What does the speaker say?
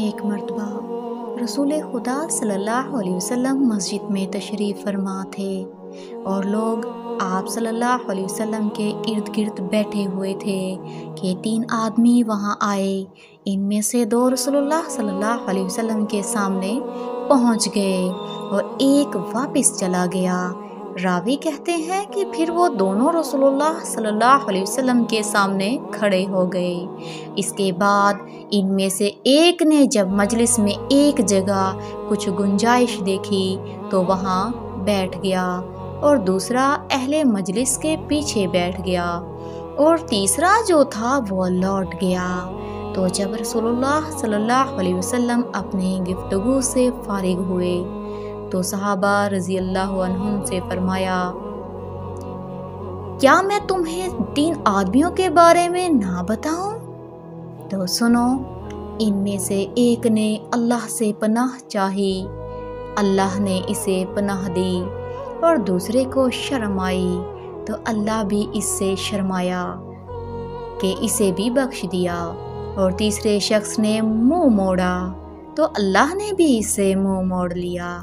ایک مرتبہ رسول خدا صلی اللہ علیہ وسلم مسجد میں تشریف فرما تھے اور لوگ آپ صلی اللہ علیہ وسلم کے ارد گرد بیٹھے ہوئے تھے کہ 3 آدمی وہاں آئے۔ ان میں سے 2 رسول اللہ صلی اللہ علیہ وسلم کے سامنے پہنچ گئے اور ایک واپس چلا گیا۔ راوی کہتے ہیں کہ پھر وہ دونوں رسول اللہ صلی اللہ علیہ وسلم کے سامنے کھڑے ہو گئے۔ اس کے بعد ان میں سے ایک نے جب مجلس میں ایک جگہ کچھ گنجائش دیکھی تو وہاں بیٹھ گیا اور دوسرا اہل مجلس کے پیچھے بیٹھ گیا اور تیسرا جو تھا وہ لوٹ گیا۔ تو جب رسول اللہ صلی اللہ علیہ وسلم اپنی گفتگو سے فارغ ہوئے تو صحابہ رضی اللہ عنہم سے فرمایا، کیا میں تمہیں 3 آدمیوں کے بارے میں نہ بتاؤں؟ تو سنو، ان میں سے ایک نے اللہ سے پناہ چاہی، اللہ نے اسے پناہ دی، اور دوسرے کو شرم آئی تو اللہ بھی اس سے شرمایا کہ اسے بھی بخش دیا، اور تیسرے شخص نے منہ موڑا تو اللہ نے بھی اسے منہ موڑ لیا۔